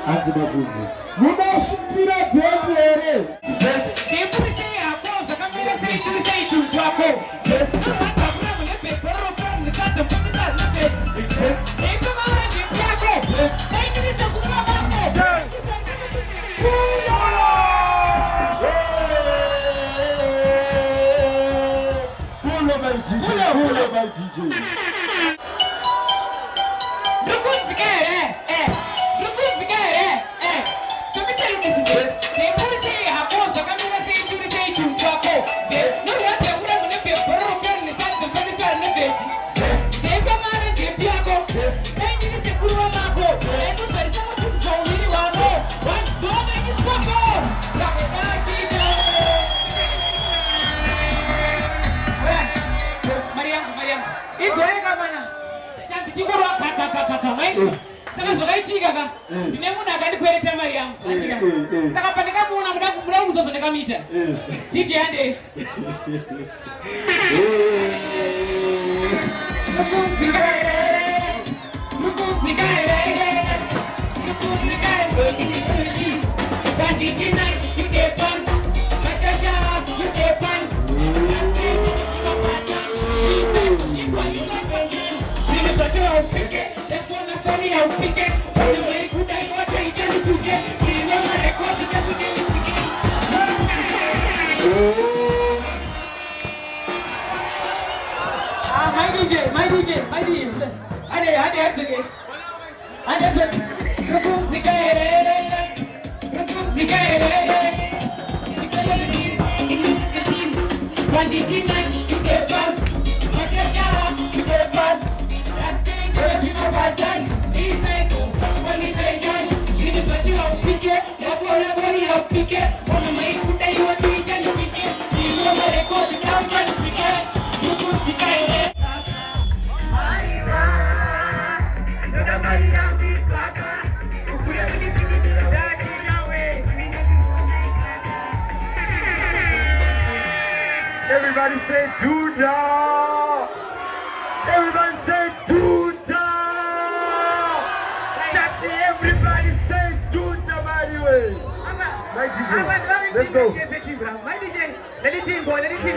Anzi mafunzi. Munashikira dendere. Deputy akoza kamera sei tu twako. Pull my DJ. Saka zokaitiga ka ndine munhu akandikwereta mari yangu saka pandikamuona muda kubuda muzozo ndakamita DJ ande my DJ. Everybody say Judah! Everybody say Judah! Tati, everybody say Judah, by the way! My DJ, let's go! My DJ, let it in, boy, let it in!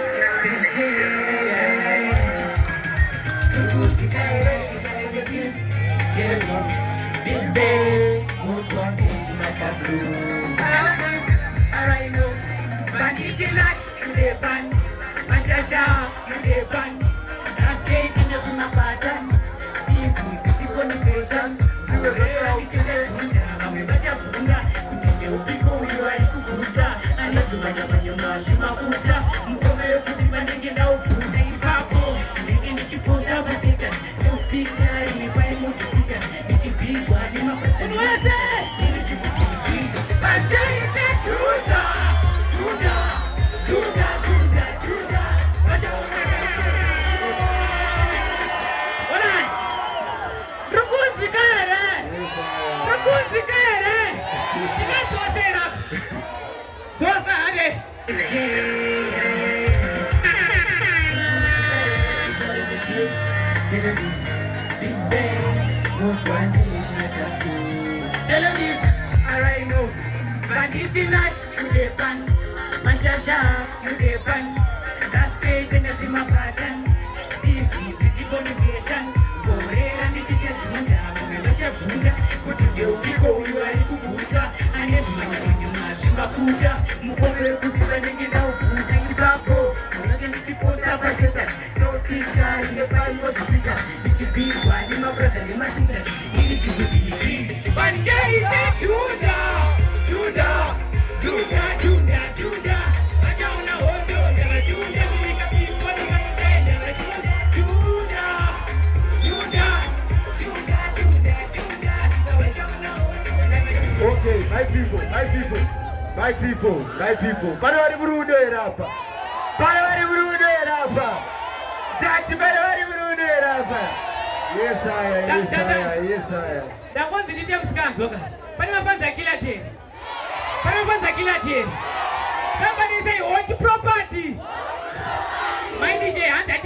Okay, my people. Bari Bruno erapa. Bari Bruno erapa. Tati bari Bruno erapa. Yes I. Ndakwanzi ndite kusikanzoka. Pane mafanza kila tena. Somebody say what property? My DJ and that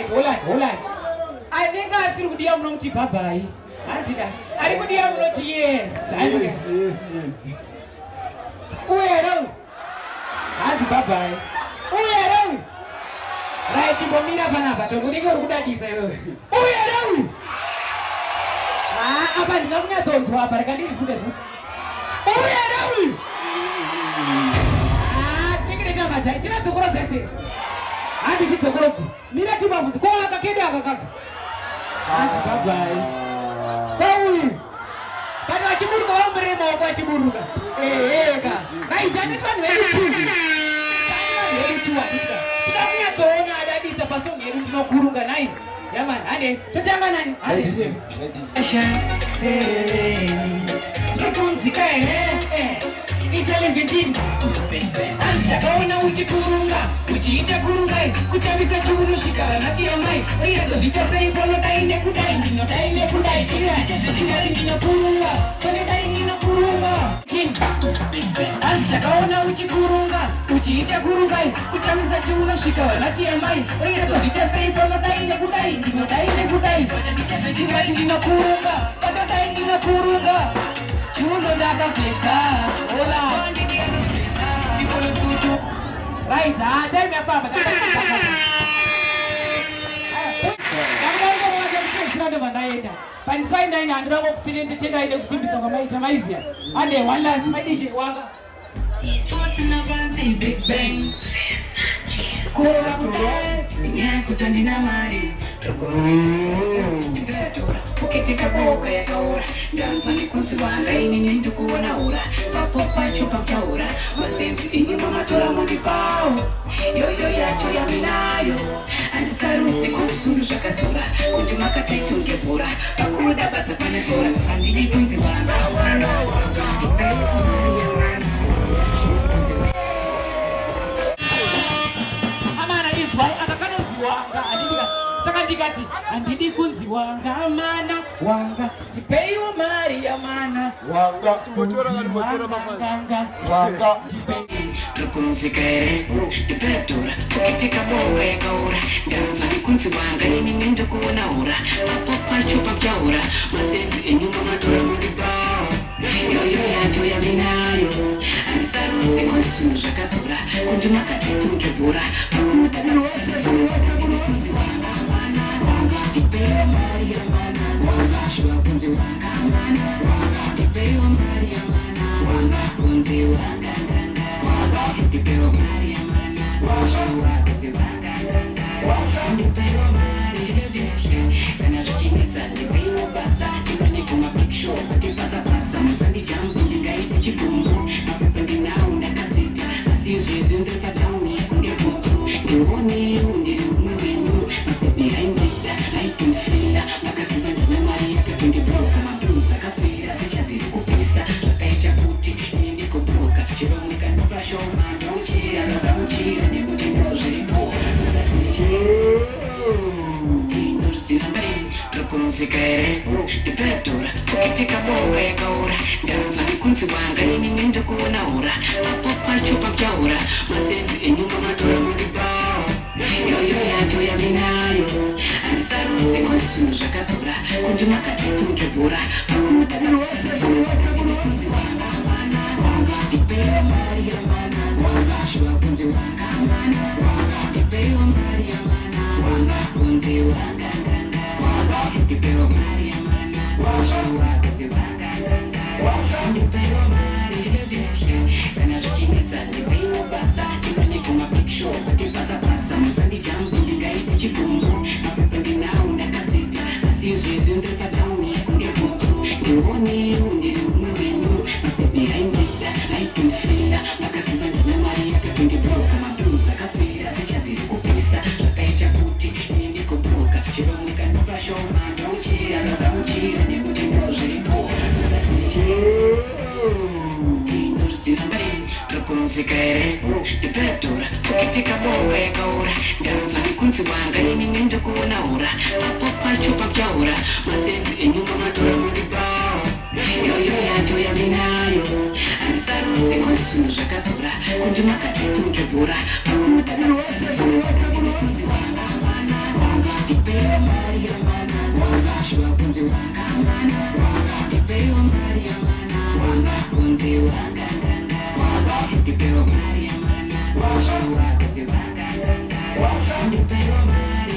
Hold on. I think I see the young Nonti Babai. Antika. I think the young Nonti, yes. Yes. Where? Auntie Babai. Where? Right, Chibomina Panapa. To go to Daddy's. Where? I'm not going to have a candy for the food. Where? Think it up. I try to go to this. Andi kitogoroti mira tibavuti kwa akakenda akakaka Auntie Babai Paui kana chiburuka wambrema kwa chiburuka ka right and this one very true very true adika tunakunya tona adadi za passion yetu tunakurunga nai jamani ande tutanga nani ande asha sereni nikunzika Italian Anzitakaona uchikurunga uchiita kurungai kutabisa churu shikara natia mai riazo zitasei polo daine kudai ndino daine kudai ila chingati ndino kurunga sone daine ndino kurunga Anzitakaona uchikurunga uchiita kurungai kutabisa churu shikara natia mai riazo zitasei polo daine kudai ndino daine kudai ila chingati ndino kurunga sone daine ndino kurunga Chulo daga flexa, hola. Right, time ya fama. Pan find nine and rock accident tenda ile kusimbisa kwa maita maizia. Ande wala maiji wanga. Big Bang. Kura kudai, nya kutani na mari. Ukitika boka ya kaura Danza ni kunsi wanga ini nindu kuona ura Papo pacho pamtaura Masensi ingi mama tora mungi pao Yo yacho ya minayo Andi sarunsi kusuru shakatura Kundi makata itunge pura Pakuda bata pane sura Andi ni kunsi wanga Amana izwai atakano ziwanga Adidika Sakandikati andidi kunzi wanga mana wanga kipeyo Maria mana wanga motora mafanya wanga tukunzi kaere dipetura ukitika boga ya kaura danza ni kunzi wanga nini nindu kuona ura papa chupa kaura masenzi inyuma matora mudibao yo yacho ya minayo anisaruzi kusunu shakatura kundi makati tukebura pakuta kunzi wanga Dipeo Maria mana, shua kunzi wanga mana. Dipeo Maria mana, kunzi wanga ganga. Dipeo Maria mana, shua kunzi wanga ganga. Dipeo Maria dishe, kana jichinitsa dipeo basa. Dipani kuma picture, kutipasa pasa. Musandi jambu, ngai chibumbu. Mapepe nao nakazita, asiyo zunde patauni kunge putu. Ngoni undi umwenu, mapepe haindi. I can feel that, like I said, my memory, I can get broken, my blues, I can feel that, such as it could be, like I just put it in the coca. She don't look at the flash on my don't cheer, I don't cheer, and you could know she poor. Tukunzi kaere, dipetura, ukitika boga ya kaura. Danza ni kunzi wanga, nini nindu kuona ura. Papa chupa kaura, masenzi inyuma matura mudibao. Yo yacho ya minayo, anisaruzi kusunu shakatura. Kundi makati tukebura, pakuta kunzi wanga mana. Dipeo Maria mana, shua kunzi wanga mana. Dipeo Maria mana, kunzi wanga ganga. Dipeo Maria mana, shua kunzi wanga ganga. Dipeo Maria dishe, kana jichinitsa dipeo basa. Dipani kuma picture, kutipasa pasa. Musandi jambu, ngai chibumbu. Mapepe nao nakazita, asiyo zunde patauni kunge putu. Ngoni undi umwenu, mapepe haindita, I can feel that. Makasima memory, I can get broken, my blues, I can feel that. Such as it could be, like I just put it in the coca. She don't look at kunzikaere ndipedura ukitika bomba yakaura ndanzwa ndikunzi wanga nini ndikuonaura apo pacho papyaura masenzi enyuma matora mundibao yoyo yacho yaminayo andisarudzi kwazvisunhu zvakatora kundimakatitungebhura pakudakunzi wanga ndipeiwa mari yamana shuwa kunzi wanga ndipeiwa mari yamana kunzi wanga ndipeiwa mari yamana shuwa kunzi wanga ndipeiwa mari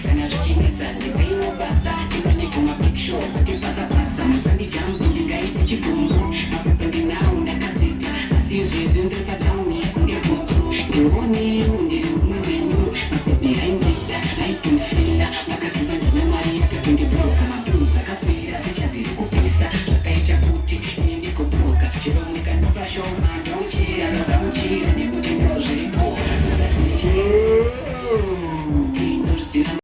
kana zvichinetsa ndipeiwa basa ndimaneko mapikisho kuti pasapasa musandijambu ndingaite chigumbu mapepe ndinawo ndakadzidza asi izvezvi ndiri patauni kunge butsu ndioniru ndiri umwenyu mapepe aindida aitonifira makaziva ndina mari yakatondibhuroka mablues akapera sichaziri kupisa zvakaita kuti ini ndikobhuroka chiromwe kanopashoma ndauchira ndakamuchira